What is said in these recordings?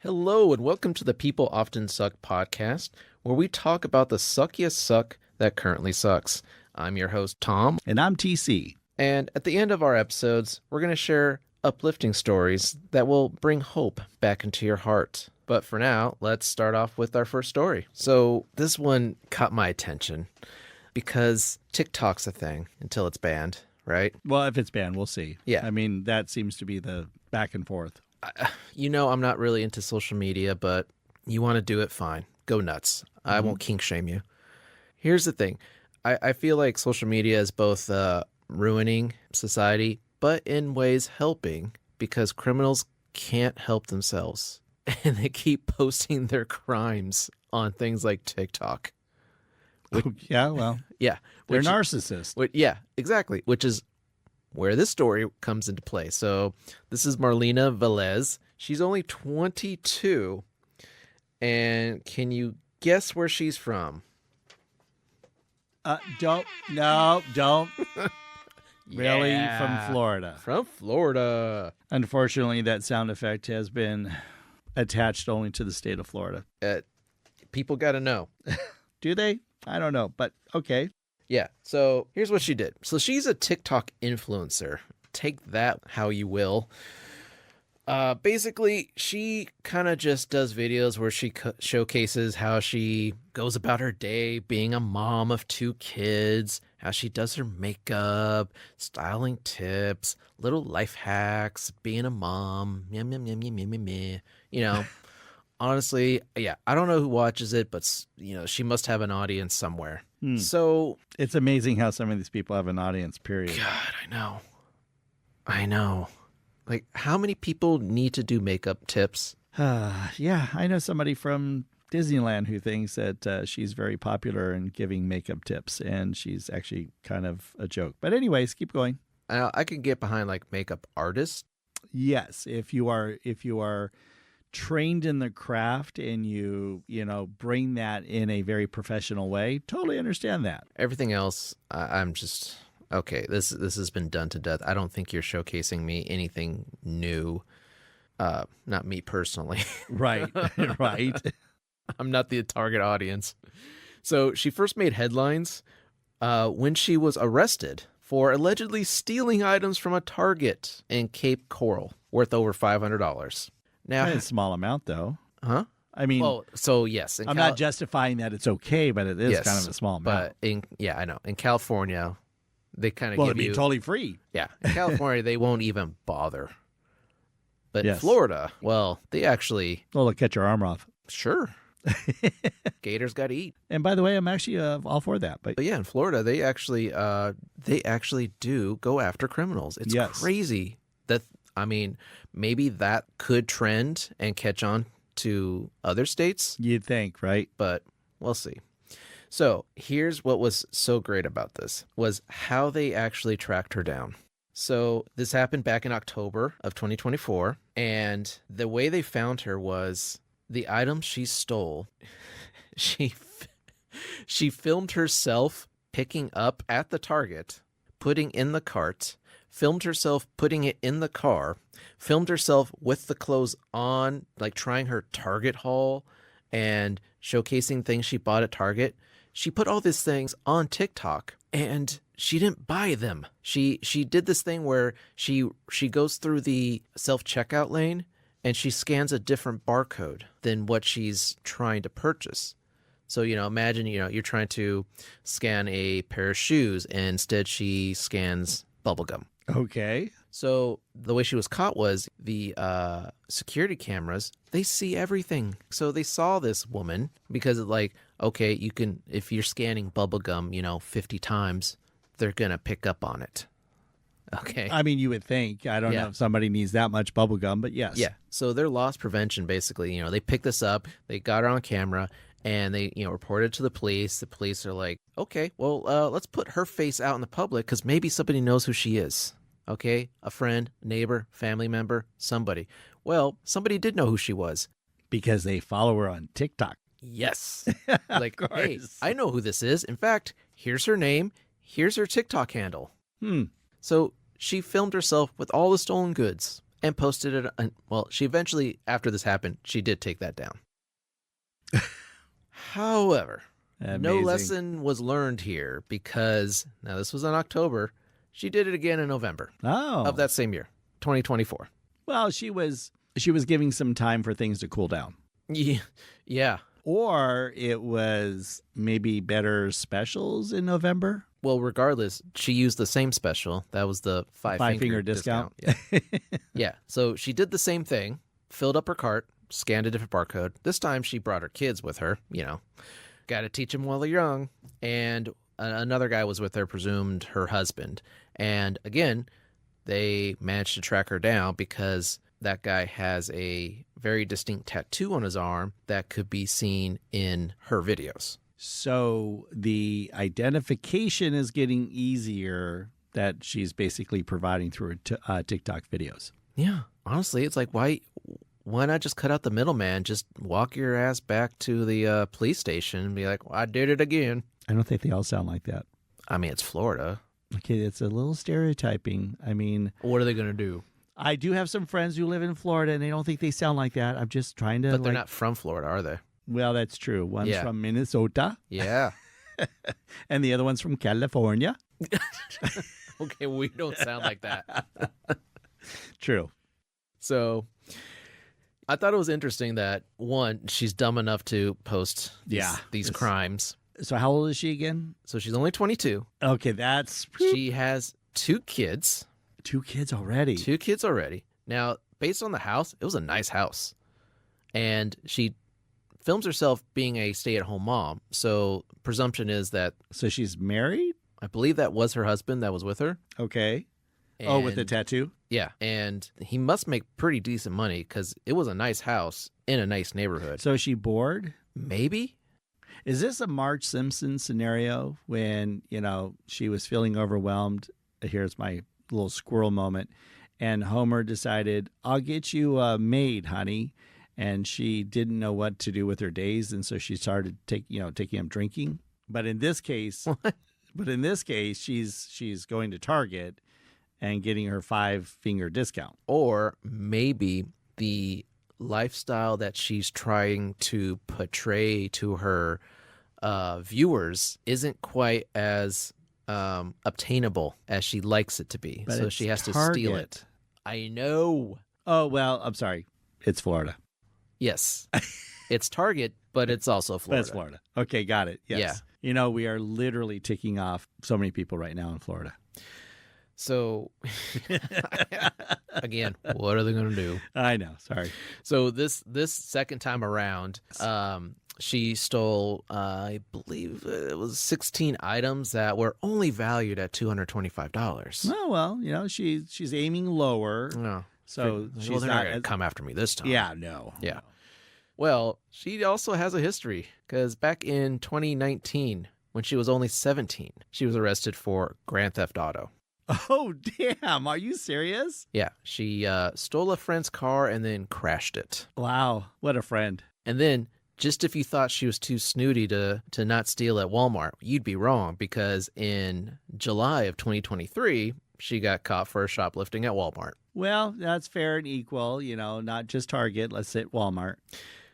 Hello, and welcome to the People Often Suck podcast, where we talk about the suckiest suck that currently sucks. I'm your host, Tom. And I'm TC. And at the end of our episodes, we're going to share uplifting stories that will bring hope back into your heart. But for now, let's start off with our first story. So this one caught my attention because TikTok's a thing until it's banned, right? Well, if it's banned, we'll see. Yeah. I mean, that seems to be the back and forth. You know, I'm not really into social media, but you want to do it, fine. Go nuts. I won't kink shame you. Here's the thing. I feel like social media is both ruining society, but in ways helping, because criminals can't help themselves. And they keep posting their crimes on things like TikTok. Yeah, well, Yeah. they're narcissists. Yeah, exactly. Which is where this story comes into play. So this is Marlena Velez. She's only 22. And can you guess where she's from? Don't. Really? From Florida. From Florida. Unfortunately, that sound effect has been attached only to the state of Florida. People got to know. Do they? I don't know, but okay. Yeah, so here's what she did. So she's a TikTok influencer. Take that how you will. Basically, she kind of just does videos where she showcases how she goes about her day being a mom of 2 kids, how she does her makeup, styling tips, little life hacks, being a mom, yum, yum, yum, yum, yum, yum, yum. You know, honestly, yeah, I don't know who watches it, but, you know, she must have an audience somewhere. So it's amazing how some of these people have an audience, period. God, I know. Like, how many people need to do makeup tips? Yeah, I know somebody from Disneyland who thinks that she's very popular in giving makeup tips, and she's actually kind of a joke. But anyways, keep going. I can get behind like makeup artists. Yes, if you are trained in the craft and you bring that in a very professional way, totally understand that. Everything else, I'm just okay. This has been done to death. I don't think you're showcasing me anything new. Not me personally. Right, right. I'm not the target audience. So she first made headlines when she was arrested for allegedly stealing items from a Target in Cape Coral worth over $500. Now, It's a small amount, though. Huh? I mean, well, so yes, I'm not justifying that it's okay, but it is kind of a small amount. But I know in California, they kind of it'd give be you totally free. Yeah, in California they won't even bother. But in Yes. Florida, well, they actually Well, they'll cut your arm off. sure. Gators got to eat. And by the way, I'm actually all for that. But But yeah, in Florida, they actually do go after criminals. It's Yes. crazy that, I mean, maybe that could trend and catch on to other states, you'd think, right? but we'll see. So here's what was so great about this was how they actually tracked her down. So this happened back in October of 2024, and the way they found her was the items she stole. She filmed herself picking up at the Target, putting in the cart, filmed herself putting it in the car, filmed herself with the clothes on, like trying her Target haul and showcasing things she bought at Target. She put all these things on TikTok and she didn't buy them. She did this thing where she goes through the self-checkout lane and she scans a different barcode than what she's trying to purchase. So, imagine, you're trying to scan a pair of shoes and instead she scans bubblegum. Okay. So the way she was caught was the security cameras, they see everything. So they saw this woman because okay, you can, if you're scanning bubblegum, 50 times, they're going to pick up on it. Okay. I mean, you would think. I don't know if somebody needs that much bubble gum, but yes. Yeah. So their loss prevention, basically, they picked this up, they got her on camera, and they, reported to the police. The police are like, okay, well, let's put her face out in the public because maybe somebody knows who she is. Okay, a friend, neighbor, family member, somebody. Well, somebody did know who she was. Because they follow her on TikTok. Yes. Like, hey, I know who this is. In fact, here's her name. Here's her TikTok handle. So she filmed herself with all the stolen goods and posted it. Well, she eventually, after this happened, she did take that down. However, no Amazing. lesson was learned here because now this was in October. She did it again in November of that same year, 2024. Well, she was giving some time for things to cool down. Yeah. Or it was maybe better specials in November. Well, regardless, she used the same special. That was the five-finger discount. Yeah. Yeah. So she did the same thing, filled up her cart, scanned a different barcode. This time she brought her kids with her, Got to teach them while they're young. And another guy was with her, presumed her husband. And again, they managed to track her down because that guy has a very distinct tattoo on his arm that could be seen in her videos. So the identification is getting easier that she's basically providing through her TikTok videos. Yeah. Honestly, it's like, why not just cut out the middleman? Just walk your ass back to the police station and be like, well, I did it again. I don't think they all sound like that. I mean, it's Florida. Okay, it's a little stereotyping. I mean, what are they going to do? I do have some friends who live in Florida, and they don't think they sound like that. I'm just trying to... But they're not from Florida, are they? Well, that's true. One's from Minnesota. Yeah. And the other one's from California. Okay, we don't sound like that. True. So I thought it was interesting that, one, she's dumb enough to post these crimes. So how old is she again? So she's only 22. Okay, that's... She has 2 kids. 2 kids already. 2 kids already. Now, based on the house, it was a nice house. And she films herself being a stay-at-home mom. So presumption is that... So she's married? I believe that was her husband that was with her. Okay. And, with the tattoo? Yeah. And he must make pretty decent money because it was a nice house in a nice neighborhood. So is she bored? Maybe. Is this a Marge Simpson scenario when, she was feeling overwhelmed? Here's my little squirrel moment. And Homer decided, I'll get you a maid, honey. And she didn't know what to do with her days. And so she started taking him drinking. But in this case, she's going to Target and getting her 5-finger discount. Or maybe the lifestyle that she's trying to portray to her viewers isn't quite as obtainable as she likes it to be. But so she has to steal it. I know. Oh, well, I'm sorry. It's Florida. Yes. It's Target, but it's also Florida. That's Florida. Okay, got it. Yes. Yeah. We are literally ticking off so many people right now in Florida. So, again, what are they going to do? I know. Sorry. So this second time around, she stole, I believe it was 16 items that were only valued at $225. Oh, well, she's aiming lower. No. So she's not going to come after me this time. Yeah, no. Yeah. No. Well, she also has a history because back in 2019, when she was only 17, she was arrested for grand theft auto. Oh, damn. Are you serious? Yeah. She stole a friend's car and then crashed it. Wow. What a friend. And then, just if you thought she was too snooty to not steal at Walmart, you'd be wrong because in July of 2023, she got caught for shoplifting at Walmart. Well, that's fair and equal, not just Target. Let's say Walmart.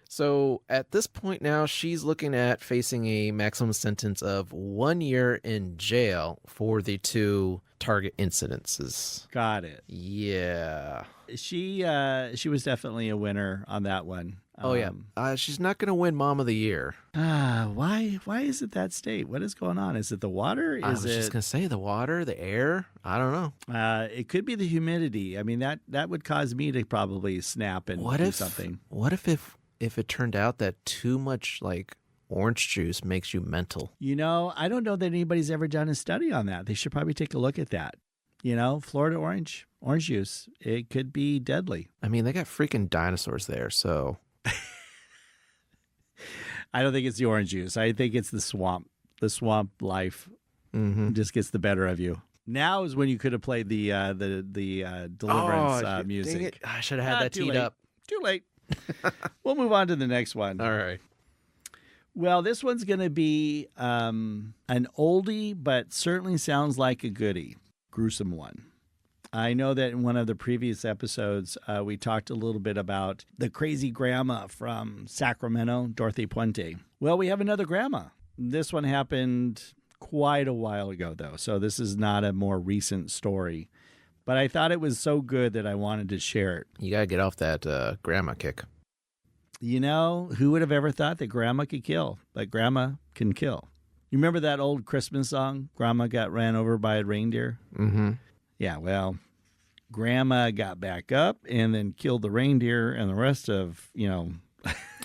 So at this point now, she's looking at facing a maximum sentence of 1 year in jail for the 2 Target incidences. Got it. Yeah. She was definitely a winner on that one. Oh, yeah. She's not going to win Mom of the Year. Why is it that state? What is going on? Is it the water? I was just going to say the water, the air. I don't know. It could be the humidity. I mean, that would cause me to probably snap and do something. What if it turned out that too much orange juice makes you mental? I don't know that anybody's ever done a study on that. They should probably take a look at that. Florida orange juice, it could be deadly. I mean, they got freaking dinosaurs there, so... I don't think it's the orange juice. I think it's the swamp. The swamp life just gets the better of you. Now is when you could have played the Deliverance music. Dang it. I should have had that teed up. Too late. We'll move on to the next one. All right. Well, this one's going to be an oldie, but certainly sounds like a goodie. Gruesome one. I know that in one of the previous episodes, we talked a little bit about the crazy grandma from Sacramento, Dorothy Puente. Well, we have another grandma. This one happened quite a while ago, though, so this is not a more recent story. But I thought it was so good that I wanted to share it. You got to get off that grandma kick. You know, who would have ever thought that grandma could kill? But grandma can kill. You remember that old Christmas song, Grandma Got Ran Over by a Reindeer? Mm-hmm. Yeah, well, grandma got back up and then killed the reindeer and the rest of,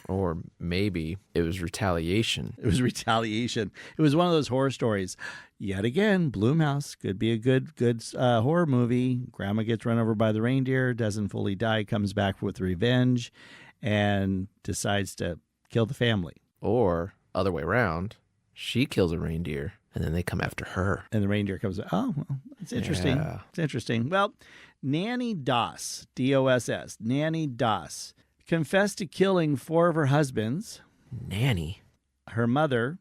Or maybe it was retaliation. It was retaliation. It was one of those horror stories. Yet again, Blumhouse could be a good horror movie. Grandma gets run over by the reindeer, doesn't fully die, comes back with revenge, and decides to kill the family. Or other way around, she kills a reindeer, and then they come after her. And the reindeer comes, oh, well, that's interesting. Yeah. It's interesting. Well, Nanny Doss, D-O-S-S, Nanny Doss, confessed to killing 4 of her husbands, Nanny? her mother,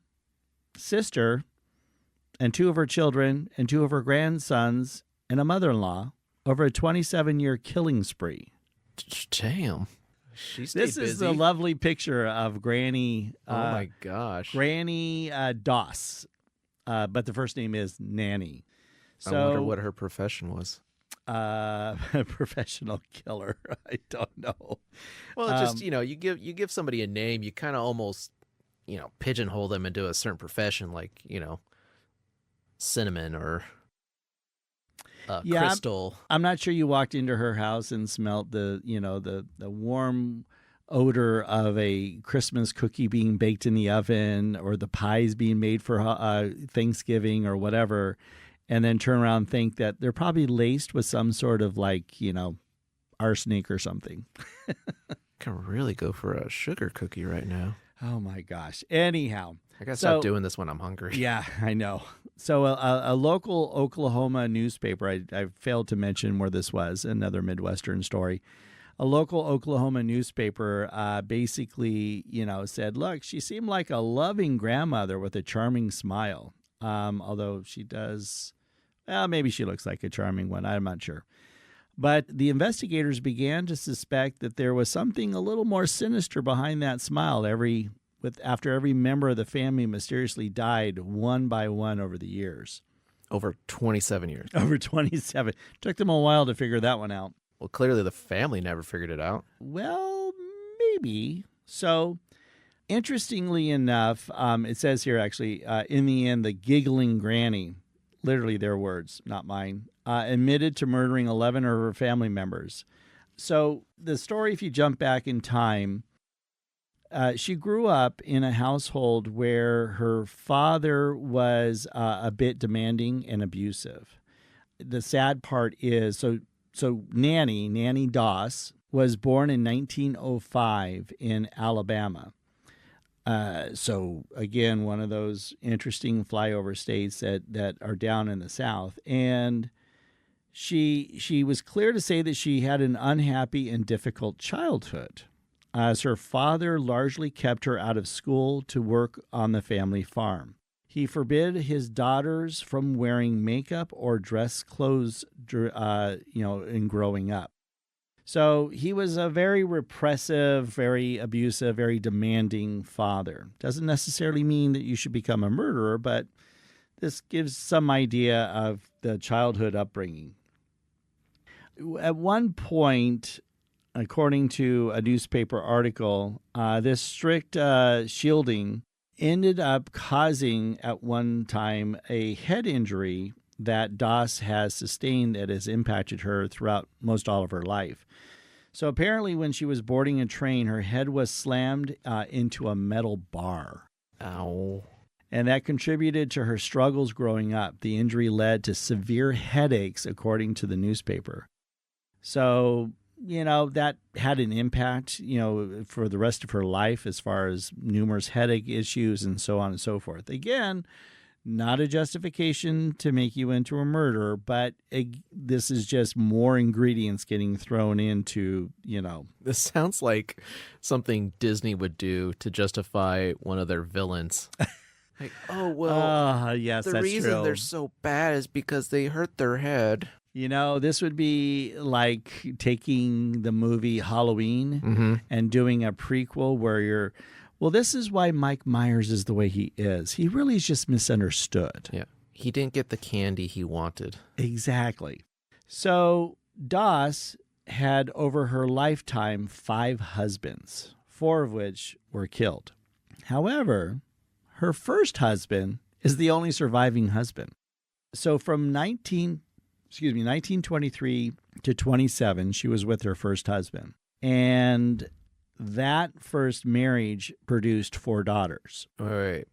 sister, and 2 of her children, and 2 of her grandsons, and a mother-in-law over a 27-year killing spree. Damn. She stayed This is busy. a lovely picture of Granny. Oh my gosh. Granny Doss, but the first name is Nanny. So, I wonder what her profession was. Professional killer. I don't know. Well, it's just, you give somebody a name, you kind of almost, pigeonhole them into a certain profession, like, Cinnamon or Crystal. I'm not sure you walked into her house and smelt the warm odor of a Christmas cookie being baked in the oven or the pies being made for Thanksgiving or whatever, and then turn around and think that they're probably laced with some sort of arsenic or something. Can really go for a sugar cookie right now. Oh my gosh. Anyhow. I gotta stop doing this when I'm hungry. Yeah, I know. So a local Oklahoma newspaper, I failed to mention where this was, another Midwestern story. A local Oklahoma newspaper basically, said, look, she seemed like a loving grandmother with a charming smile. Although she does, maybe she looks like a charming one. I'm not sure. But the investigators began to suspect that there was something a little more sinister behind that smile after every member of the family mysteriously died one by one over the years. Over 27 years. Over 27. Took them a while to figure that one out. Well, clearly the family never figured it out. Well, maybe. So, interestingly enough, it says here actually, in the end, the giggling granny, literally their words, not mine, admitted to murdering 11 of her family members. So the story, if you jump back in time, she grew up in a household where her father was a bit demanding and abusive. The sad part is, so Nanny Doss was born in 1905 in Alabama. So again, one of those interesting flyover states that are down in the South. And she was clear to say that she had an unhappy and difficult childhood, as her father largely kept her out of school to work on the family farm. He forbid his daughters from wearing makeup or dress clothes, in growing up. So he was a very repressive, very abusive, very demanding father. Doesn't necessarily mean that you should become a murderer, but this gives some idea of the childhood upbringing. At one point, according to a newspaper article, this strict shielding ended up causing at one time a head injury that Doss has sustained that has impacted her throughout most all of her life. So apparently when she was boarding a train, her head was slammed into a metal bar. Ow. And that contributed to her struggles growing up. The injury led to severe headaches, according to the newspaper. So, that had an impact, for the rest of her life as far as numerous headache issues and so on and so forth. Again, not a justification to make you into a murderer, but this is just more ingredients getting thrown into, This sounds like something Disney would do to justify one of their villains. Like, oh, well, yes, the that's reason true. they're so bad is because they hurt their head. This would be like taking the movie Halloween and doing a prequel where this is why Mike Myers is the way he is. He really is just misunderstood. Yeah. He didn't get the candy he wanted. Exactly. So Doss had over her lifetime 5 husbands, 4 of which were killed. However, her first husband is the only surviving husband. So from 1923 to 27, she was with her first husband. And that first marriage produced 4 daughters. All right.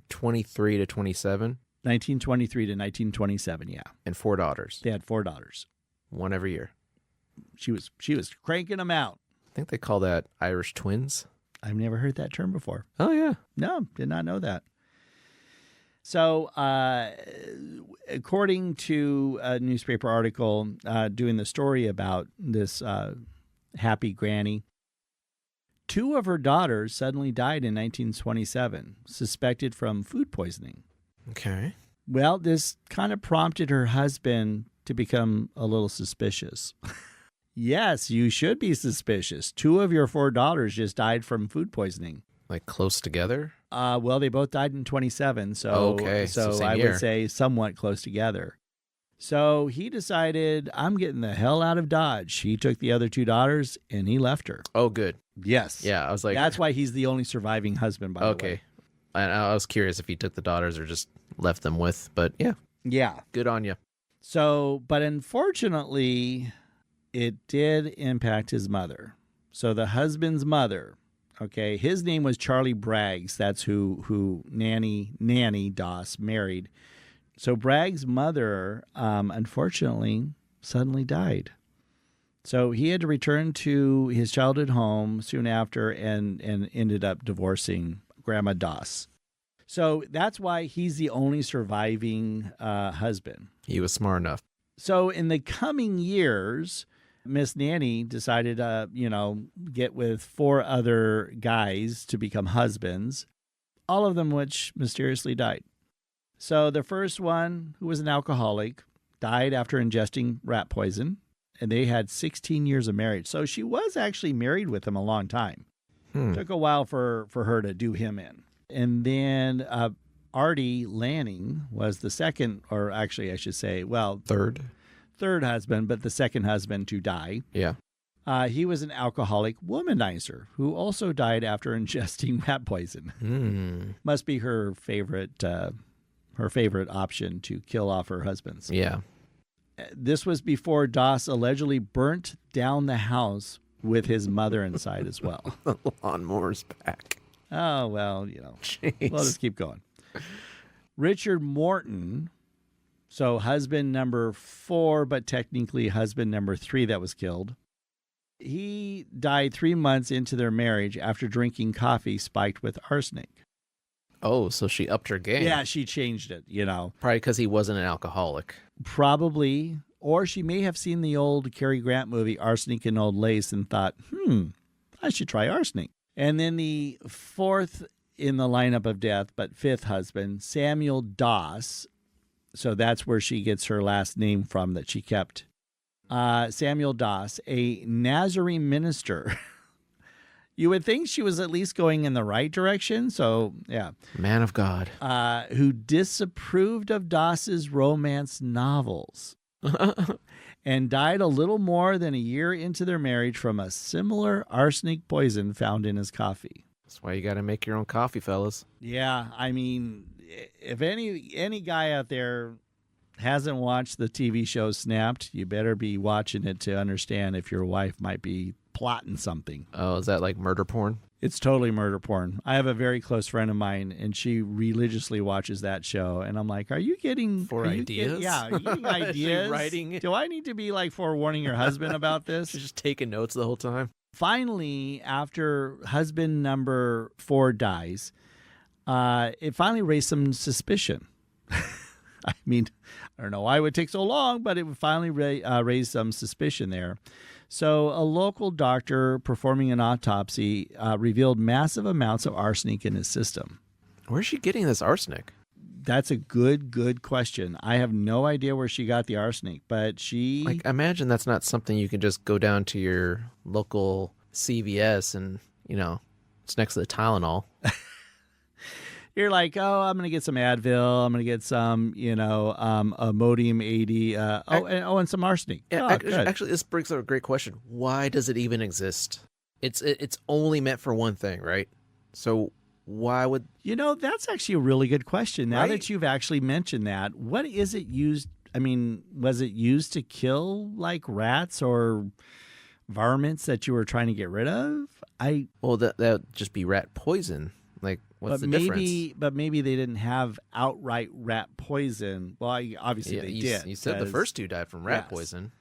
23 to 27? 1923 to 1927, yeah. And 4 daughters. They had 4 daughters. One every year. She was cranking them out. I think they call that Irish twins. I've never heard that term before. Oh, yeah. No, did not know that. So, according to a newspaper article doing the story about this happy granny, 2 of her daughters suddenly died in 1927, suspected from food poisoning. Okay. Well, this kind of prompted her husband to become a little suspicious. Yes, you should be suspicious. 2 of your 4 daughters just died from food poisoning. Like close together? Well, they both died in 27, so okay. So I would say somewhat close together. So he decided, I'm getting the hell out of Dodge. He took the other 2 daughters and he left her. Oh, good. Yes. Yeah, I was like... That's why he's the only surviving husband, by the way. Okay. I was curious if he took the daughters or just left them with, but yeah. Yeah. Good on you. So, but unfortunately, it did impact his mother. So the husband's mother, okay, his name was Charlie Braggs. That's who Nanny Doss married. So Bragg's mother, unfortunately, suddenly died. So he had to return to his childhood home soon after and ended up divorcing Grandma Doss. So that's why he's the only surviving husband. He was smart enough. So in the coming years, Miss Nanny decided to, get with 4 other guys to become husbands, all of them which mysteriously died. So the first one, who was an alcoholic, died after ingesting rat poison, and they had 16 years of marriage. So she was actually married with him a long time. Took a while for her to do him in. And then Artie Lanning was the second, or actually I should say, third husband, but the second husband to die. Yeah. He was an alcoholic womanizer who also died after ingesting rat poison. Must be her favorite option to kill off her husbands. Yeah. This was before Doss allegedly burnt down the house with his mother inside as well. The lawnmower's back. Oh, well, Jeez. We'll just keep going. Richard Morton, so husband number 4, but technically husband number 3 that was killed. He died 3 months into their marriage after drinking coffee spiked with arsenic. Oh, so she upped her game. Yeah, she changed it, Probably because he wasn't an alcoholic. Probably. Or she may have seen the old Cary Grant movie, Arsenic and Old Lace, and thought, I should try arsenic. And then the 4th in the lineup of death, but 5th husband, Samuel Doss. So that's where she gets her last name from that she kept. Samuel Doss, a Nazarene minister. You would think she was at least going in the right direction. So, yeah. Man of God. Who disapproved of Doss's romance novels. And died a little more than a year into their marriage from a similar arsenic poison found in his coffee. That's why you got to make your own coffee, fellas. Yeah, I mean, if any guy out there hasn't watched the TV show Snapped, you better be watching it to understand if your wife might be plotting something. Oh, is that like murder porn? It's totally murder porn. I have a very close friend of mine, and she religiously watches that show. And I'm like, are you getting... ideas? Are you getting ideas? Writing? Do I need to be like forewarning your husband about this? She's just taking notes the whole time. Finally, after husband number 4 dies, it finally raised some suspicion. I mean, I don't know why it would take so long, but it would finally raise some suspicion there. So a local doctor performing an autopsy revealed massive amounts of arsenic in his system. Where's she getting this arsenic? That's a good question. I have no idea where she got the arsenic, but she... Like, imagine that's not something you can just go down to your local CVS and, it's next to the Tylenol. You're like, oh, I'm going to get some Advil. I'm going to get some, Imodium 80. And some arsenic. Yeah, Good. actually, this brings up a great question. Why does it even exist? It's only meant for one thing, right? So why would... That's actually a really good question. Now Right? that you've actually mentioned that, what is it used? I mean, was it used to kill like rats or varmints that you were trying to get rid of? Well, that would just be rat poison. Like, what's the difference? But maybe they didn't have outright rat poison. Well, obviously they did. You said the first two died from rat poison.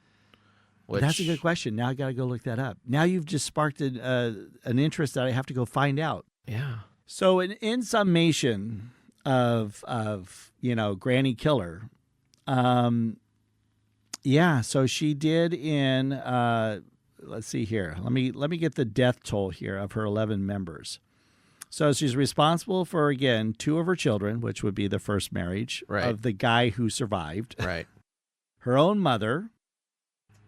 Which... That's a good question. Now I got to go look that up. Now you've just sparked an interest that I have to go find out. Yeah. So in summation of Granny Killer, so she did in let's see here. Let me get the death toll here of her 11 members. So she's responsible for, again, 2 of her children, which would be the first marriage of the guy who survived. Right. Her own mother.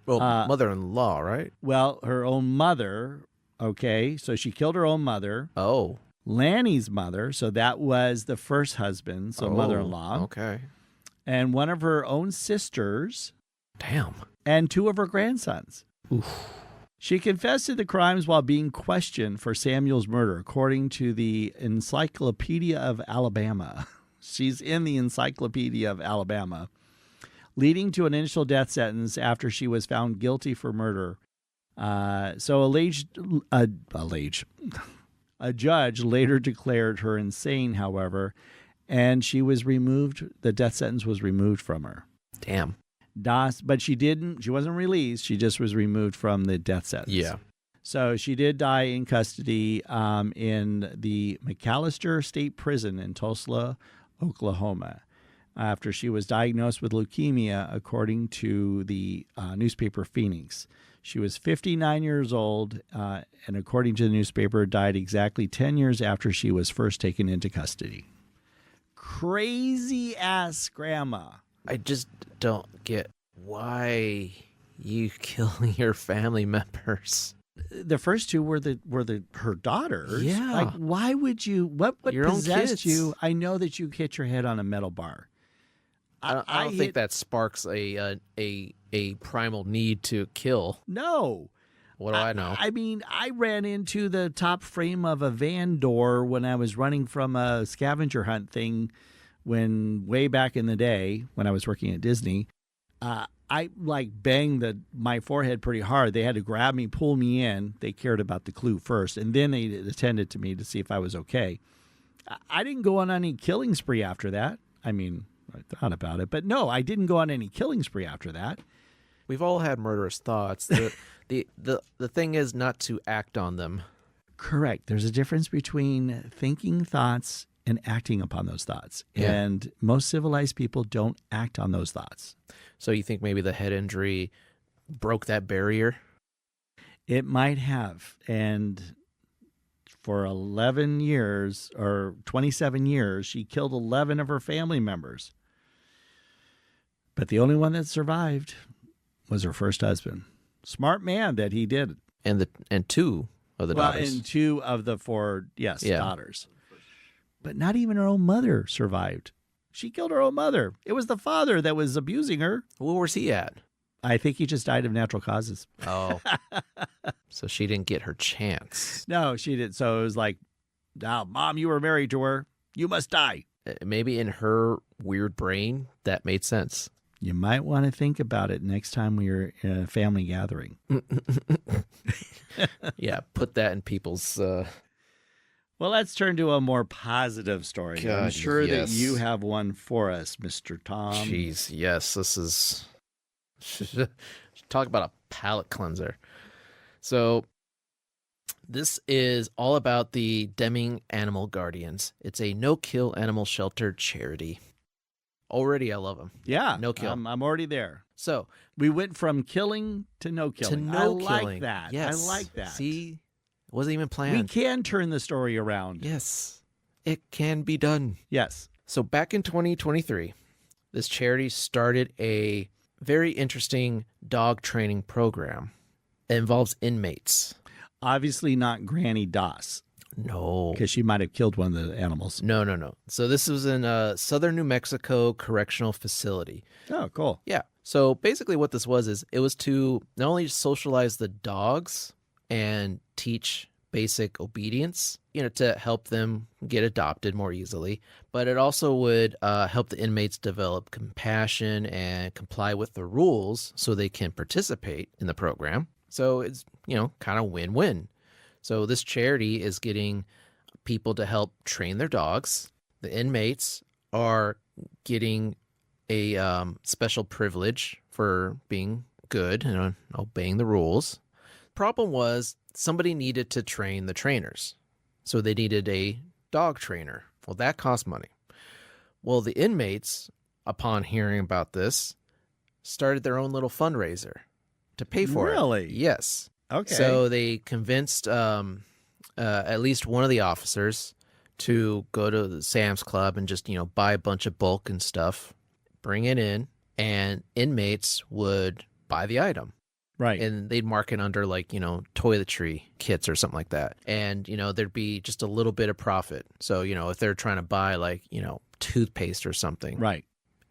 Well, mother-in-law, right? Well, her own mother. Okay, so she killed her own mother. Oh. Lanny's mother. So that was the first husband, so mother-in-law. Okay. And one of her own sisters. Damn. And 2 of her grandsons. Oof. She confessed to the crimes while being questioned for Samuel's murder, according to the Encyclopedia of Alabama. She's in the Encyclopedia of Alabama, leading to an initial death sentence after she was found guilty for murder. A judge later declared her insane, however, and she was removed. The death sentence was removed from her. Damn. But she wasn't released. She just was removed from the death sentence. Yeah. So she did die in custody in the McAllister State Prison in Tulsa, Oklahoma, after she was diagnosed with leukemia, according to the newspaper Phoenix. She was 59 years old, and according to the newspaper, died exactly 10 years after she was first taken into custody. Crazy-ass grandma. I just don't get why you killing your family members. The first 2 were her daughters. Yeah. Like, why would you? What Your own possessed kids. you? I know that you hit your head on a metal bar. I don't think that sparks a primal need to kill. No. What do I know? I mean, I ran into the top frame of a van door when I was running from a scavenger hunt thing way back in the day when I was working at Disney. I banged my forehead pretty hard. They had to grab me, pull me in. They cared about the clue first, and then they attended to me to see if I was okay. I didn't go on any killing spree after that. I mean, I thought about it, but no, I didn't go on any killing spree after that. We've all had murderous thoughts. The thing is not to act on them. Correct. There's a difference between thinking thoughts and acting upon those thoughts. Yeah. And most civilized people don't act on those thoughts. So you think maybe the head injury broke that barrier? It might have. And for 11 years or 27 years, she killed 11 of her family members. But the only one that survived was her first husband. Smart man that he did. And 2 of the daughters. And 2 of the 4, daughters. But not even her own mother survived. She killed her own mother. It was the father that was abusing her. Where was he at? I think he just died of natural causes. Oh. So she didn't get her chance. No, she did. So it was like, now, Mom, you were married to her. You must die. Maybe in her weird brain, that made sense. You might want to think about it next time we're in a family gathering. Yeah, put that in people's... Well, let's turn to a more positive story. God, I'm sure that yes. you have one for us, Mr. Tom. Jeez, yes, this is... Talk about a palate cleanser. So, this is all about the Deming Animal Guardians. It's a no-kill animal shelter charity. Already, I love them. Yeah. No kill. I'm already there. So, we went from killing to no killing. to no I killing. like that. Yes. I like that. See, it wasn't even planned. We can turn the story around. Yes, it can be done. Yes. So back in 2023, this charity started a very interesting dog training program. It involves inmates. Obviously not Granny Doss, No. because she might have killed one of the animals. No. So this was in a southern New Mexico correctional facility. Oh, cool. Yeah. So basically what this was is it was to not only socialize the dogs and teach basic obedience, to help them get adopted more easily, but it also would help the inmates develop compassion and comply with the rules so they can participate in the program. So it's, kind of win-win. So this charity is getting people to help train their dogs. The inmates are getting a special privilege for being good and obeying the rules. Problem was somebody needed to train the trainers. So they needed a dog trainer. Well, that cost money. Well, the inmates, upon hearing about this, started their own little fundraiser to pay for it. Really? Yes. Okay. So they convinced at least one of the officers to go to the Sam's Club and just, buy a bunch of bulk and stuff, bring it in, and inmates would buy the item. Right. And they'd mark it under toiletry kits or something like that. And, there'd be just a little bit of profit. So, if they're trying to buy toothpaste or something, right.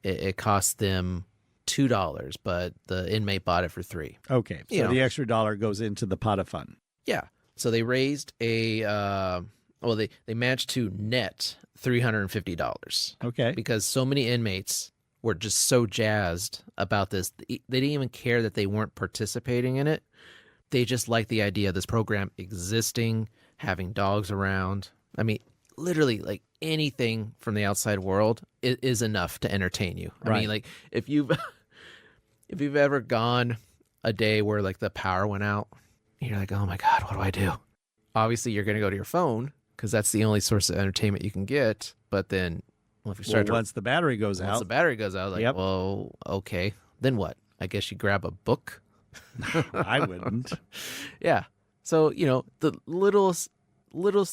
It costs them $2, but the inmate bought it for $3. Okay. So the extra dollar goes into the pot of fun. Yeah. So they raised they managed to net $350. Okay. Because so many inmates were just so jazzed about this. They didn't even care that they weren't participating in it. They just liked the idea of this program existing, having dogs around. I mean, literally, anything from the outside world is enough to entertain you. Right. I mean, if you've ever gone a day where the power went out, you're like, oh my God, what do I do? Obviously, you're going to go to your phone because that's the only source of entertainment you can get. But then, if you start once the battery goes out, yep. Well, okay, then what? I guess you grab a book. I wouldn't. Yeah. So the littlest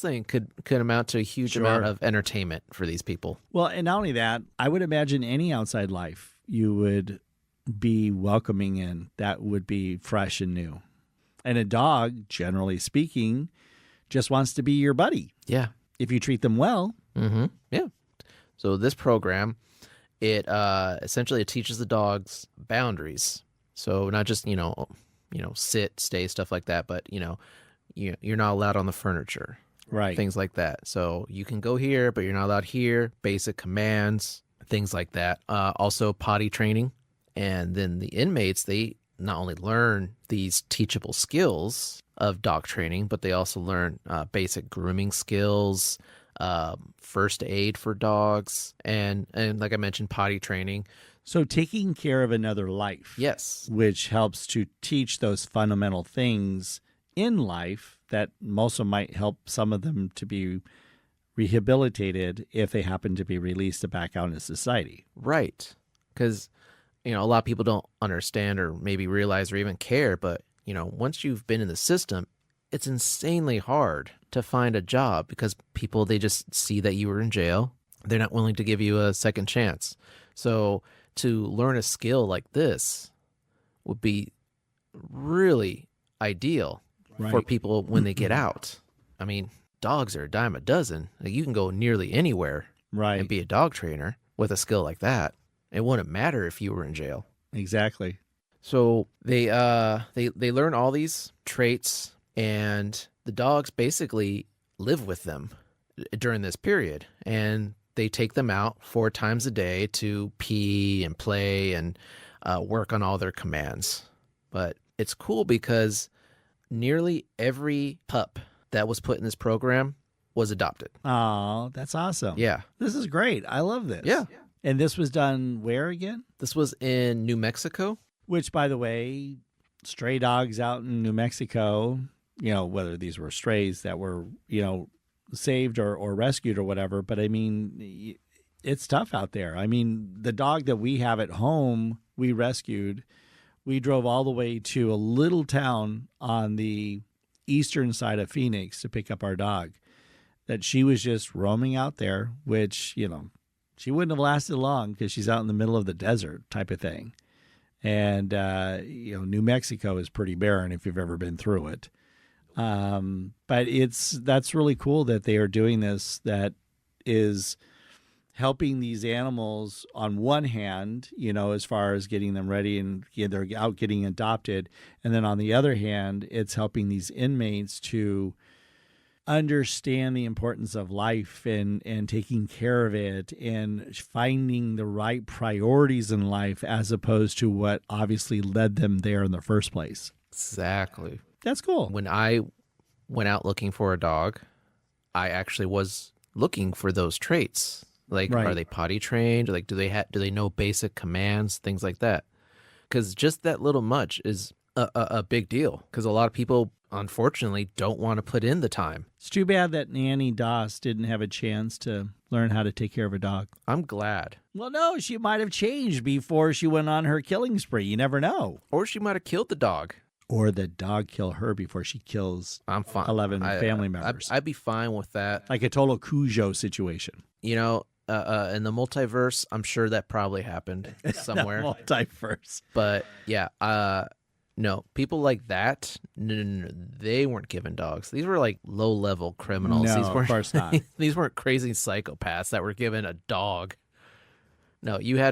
thing could amount to a huge amount of entertainment for these people. Well, and not only that, I would imagine any outside life you would be welcoming in that would be fresh and new. And a dog, generally speaking, just wants to be your buddy. Yeah. If you treat them well. Mm-hmm. Yeah. So this program, it essentially it teaches the dogs boundaries. So not just sit, stay, stuff like that, but you're not allowed on the furniture, right? Things like that. So you can go here, but you're not allowed here. Basic commands, things like that. Also potty training, and then the inmates, they not only learn these teachable skills of dog training, but they also learn basic grooming skills. First aid for dogs, and like I mentioned, potty training. So taking care of another life. Yes. Which helps to teach those fundamental things in life that also might help some of them to be rehabilitated if they happen to be released back out into society. Right. Because, a lot of people don't understand or maybe realize or even care, but, once you've been in the system, it's insanely hard to find a job because people, they just see that you were in jail. They're not willing to give you a second chance. So to learn a skill like this would be really ideal for people when they get out. I mean, dogs are a dime a dozen. You can go nearly anywhere and be a dog trainer with a skill like that. It wouldn't matter if you were in jail. Exactly. So they learn all these traits, and the dogs basically live with them during this period, and they take them out 4 times a day to pee and play and work on all their commands. But it's cool because nearly every pup that was put in this program was adopted. Oh, that's awesome. Yeah. This is great. I love this. Yeah. And this was done where again? This was in New Mexico. Which, by the way, stray dogs out in New Mexico, whether these were strays that were, saved or rescued or whatever. But I mean, it's tough out there. I mean, the dog that we have at home, we rescued. We drove all the way to a little town on the eastern side of Phoenix to pick up our dog. That she was just roaming out there, which, She wouldn't have lasted long because she's out in the middle of the desert type of thing. And, New Mexico is pretty barren if you've ever been through it. But that's really cool that they are doing this. That is helping these animals on one hand, as far as getting them ready and they're out getting adopted. And then on the other hand, it's helping these inmates to understand the importance of life and taking care of it and finding the right priorities in life as opposed to what obviously led them there in the first place. Exactly. That's cool. When I went out looking for a dog, I actually was looking for those traits. Like, Right. Are they potty trained? Like, do they know basic commands, things like that? Because just that little much is a big deal. Because a lot of people, unfortunately, don't want to put in the time. It's too bad that Nanny Doss didn't have a chance to learn how to take care of a dog. I'm glad. Well, no, she might have changed before she went on her killing spree. You never know. Or she might have killed the dog. Or the dog kill her before she kills I'm fine. 11 family members. I'd be fine with that. Like a total Cujo situation. In the multiverse, I'm sure that probably happened somewhere. Multiverse. But yeah, no, people like that, no, they weren't given dogs. These were like low-level criminals. No, These weren't, of course not. These weren't crazy psychopaths that were given a dog. No, you had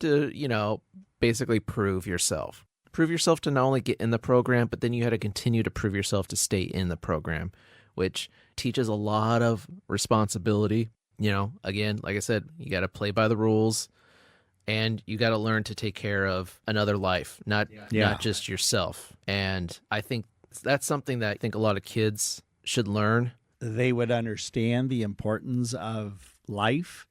to, basically prove yourself. Prove yourself to not only get in the program, but then you had to continue to prove yourself to stay in the program, which teaches a lot of responsibility. Again, like I said, you got to play by the rules. And you got to learn to take care of another life, not just yourself. And I think that's something that I think a lot of kids should learn. They would understand the importance of life,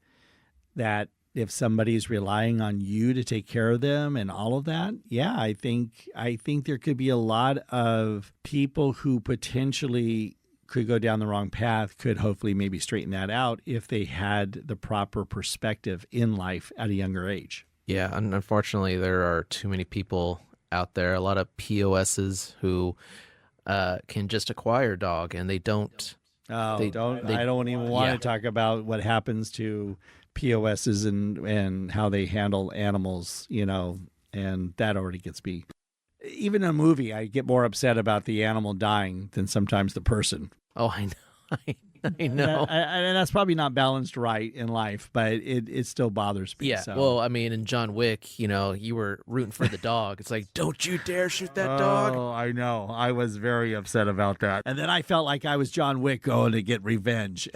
that if somebody's relying on you to take care of them and all of that. Yeah, I think there could be a lot of people who potentially could go down the wrong path, could hopefully maybe straighten that out if they had the proper perspective in life at a younger age. Yeah, and unfortunately, there are too many people out there, a lot of POSs who can just acquire a dog and they don't. I don't even want to talk about what happens to POSs and how they handle animals, and that already gets me. Even in a movie, I get more upset about the animal dying than sometimes the person. Oh, I know. I know. And that's probably not balanced right in life, but it still bothers me. Yeah. So. Well, I mean, in John Wick, you were rooting for the dog. It's like, don't you dare shoot that dog. Oh, I know. I was very upset about that. And then I felt like I was John Wick going to get revenge.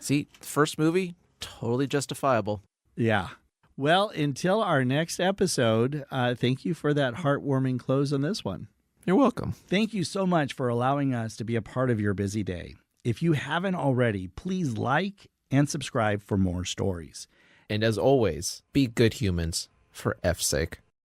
See, first movie, totally justifiable. Yeah. Well, until our next episode, thank you for that heartwarming close on this one. You're welcome. Thank you so much for allowing us to be a part of your busy day. If you haven't already, please like and subscribe for more stories. And as always, be good humans for F's sake.